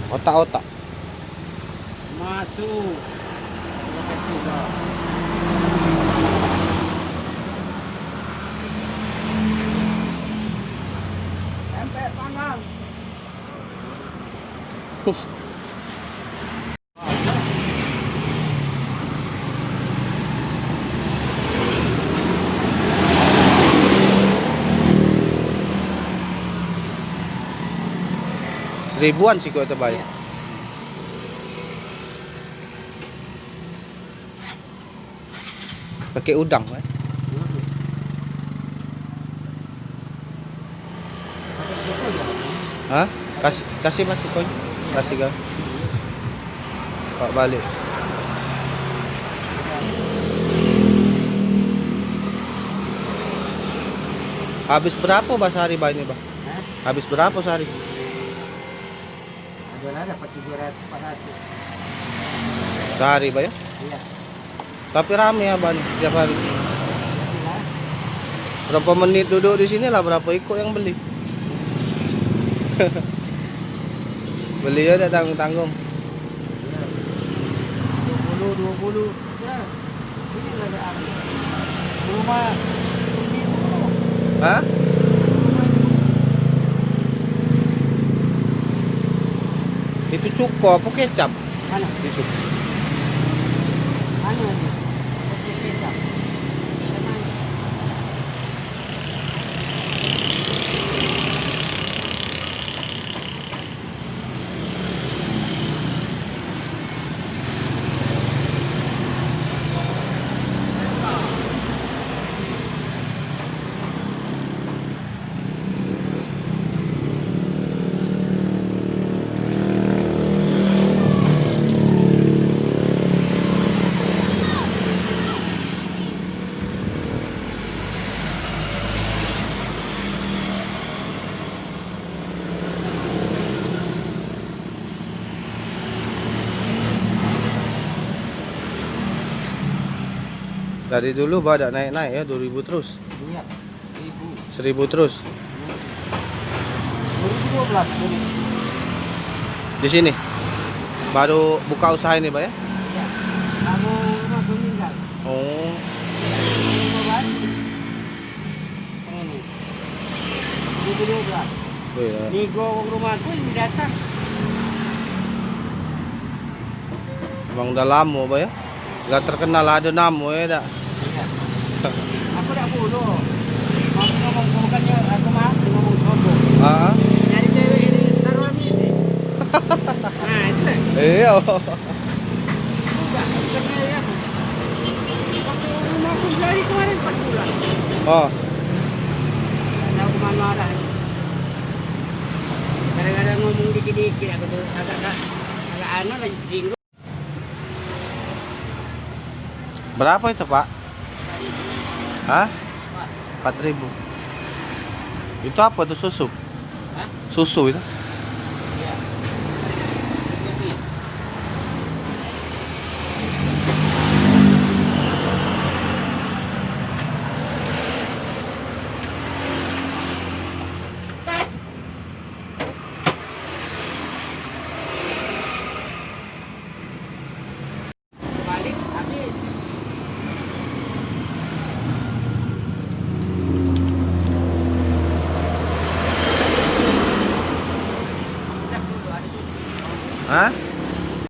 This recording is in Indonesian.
Otak-otak. Masuk. Juga. Sampai panggang. Seribuan sih kok itu bayar. Pakai udang, kan? Hah? Kasih Mas Cikoy. Kasih kan. Pak balik. Habis berapa Bah sehari Bah ini Bah? Habis berapa sehari? Ada dapat 700 400. Sehari Bah ya? Iya. Tapi rame ya Bah nih, tiap hari. Berapa menit duduk di sini lah, berapa ikut yang beli. Beli ya udah tanggung-tanggung. 20. Ya. Ini ada apa? Rumah. Hah? Itu cuko apa kecap? Mana? Itu. Mana ini? Oke, kecap. Mana? Dari dulu Bah ada naik-naik ya 2000 terus. Iya. 1000 terus. 2012 ini. Di sini. Baru buka usaha ini Bah ya? Iya. Kamu rumah meninggal. Oh. Ini. 2012. Oh iya. Nego rumahku ini datang. Emang udah lama Bah ya? Gak terkenal ada nama ya dak. Iya. Aku tak bunuh. Aku ngomong bukannya aku mati ngomong sombong. Ah. Nyari cewek ini taruh misi. Nah itu. Iya. Enggak, bukan nyari aku. Waktu rumahku jadi kemarin 4 bulan. Oh. Nggak tahu kemana arah. Gara-gara ngomong dikit-dikit aku tuh agak anu lagi singgung. Berapa itu Pak? Hah? 4.000. Itu apa tuh susu? Hah? Susu itu? Iya. Jadi balik habis. Udah dulu ada susu. Hah?